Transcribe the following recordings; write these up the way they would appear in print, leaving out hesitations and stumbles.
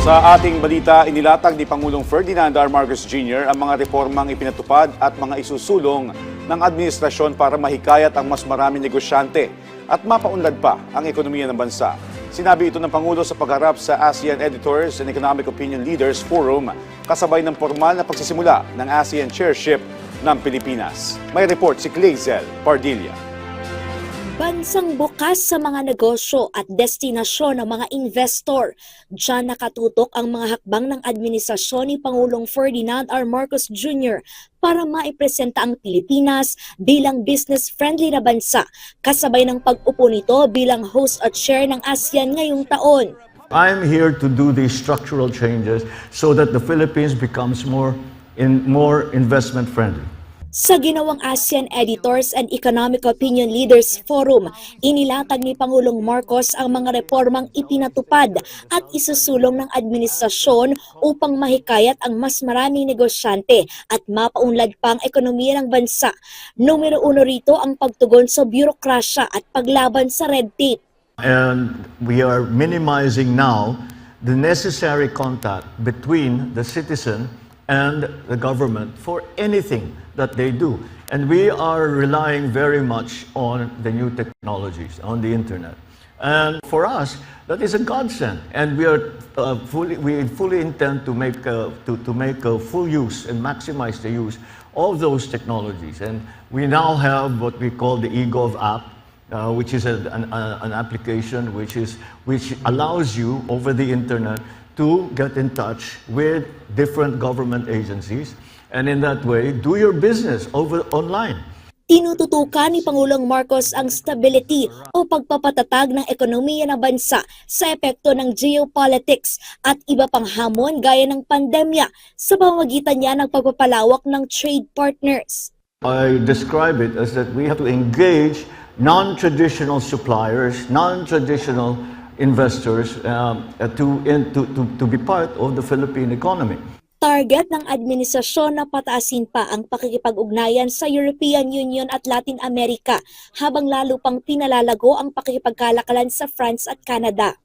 Sa ating balita, inilatag ni Pangulong Ferdinand R. Marcos Jr. ang mga reformang ipinatupad at mga isusulong ng administrasyon para mahikayat ang mas maraming negosyante at mapaunlad pa ang ekonomiya ng bansa. Sinabi ito ng Pangulo sa pagharap sa ASEAN Editors and Economic Opinion Leaders Forum kasabay ng formal na pagsisimula ng ASEAN Chairship ng Pilipinas. May report si Clazel Pardilla. Bansang bukas sa mga negosyo at destinasyon ng mga investor. Diyan nakatutok ang mga hakbang ng administrasyon ni Pangulong Ferdinand R. Marcos Jr. para maipresenta ang Pilipinas bilang business-friendly na bansa, kasabay ng pag-upo nito bilang host at chair ng ASEAN ngayong taon. I'm here to do these structural changes so that the Philippines becomes more investment-friendly. Sa ginawang ASEAN Editors and Economic Opinion Leaders Forum, inilatag ni Pangulong Marcos ang mga reformang ipinatupad at isusulong ng administrasyon upang mahikayat ang mas maraming negosyante at mapaunlad pa ang ekonomiya ng bansa. Numero 1 rito ang pagtugon sa bureaukrasya at paglaban sa red tape. And we are minimizing now the necessary contact between the citizen and the government for anything that they do. And we are relying very much on the new technologies, on the internet. And for us, that is a godsend. And we fully intend to make full use and maximize the use of those technologies. And we now have what we call the eGov app, which is an application which allows you over the internet to get in touch with different government agencies and in that way do your business online. Tinututukan ni Pangulong Marcos ang stability o pagpapatatag ng ekonomiya ng bansa sa epekto ng geopolitics at iba pang hamon gaya ng pandemya sa pamamagitan niya ng pagpapalawak ng trade partners. I describe it as that we have to engage non-traditional suppliers, non-traditional investors to be part of the Philippine economy. Target ng administrasyon na pataasin pa ang pakikipag-ugnayan sa European Union at Latin America habang lalo pang pinalalago ang pakikipagkalakalan sa France at Canada.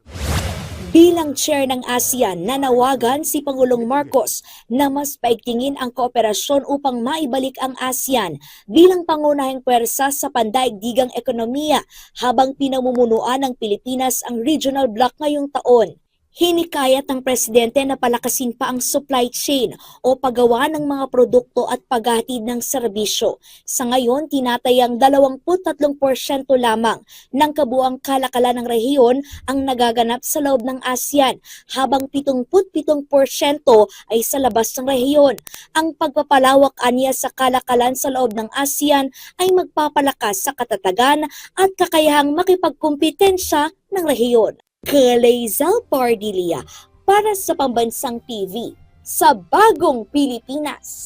Bilang chair ng ASEAN, nanawagan si Pangulong Marcos na mas paigtingin ang kooperasyon upang maibalik ang ASEAN bilang pangunahing puwersa sa pandaigdigang ekonomiya habang pinamumunuan ng Pilipinas ang regional bloc ngayong taon. Hinikayat ng presidente na palakasin pa ang supply chain o paggawa ng mga produkto at paghahatid ng serbisyo. Sa ngayon, tinatayang 23% lamang ng kabuang kalakalan ng rehiyon ang nagaganap sa loob ng ASEAN, habang 77% ay sa labas ng rehiyon. Ang pagpapalawak aniya sa kalakalan sa loob ng ASEAN ay magpapalakas sa katatagan at kakayahang makipagkumpetensya ng rehiyon. Clazel Pardilla para sa Pambansang TV sa Bagong Pilipinas.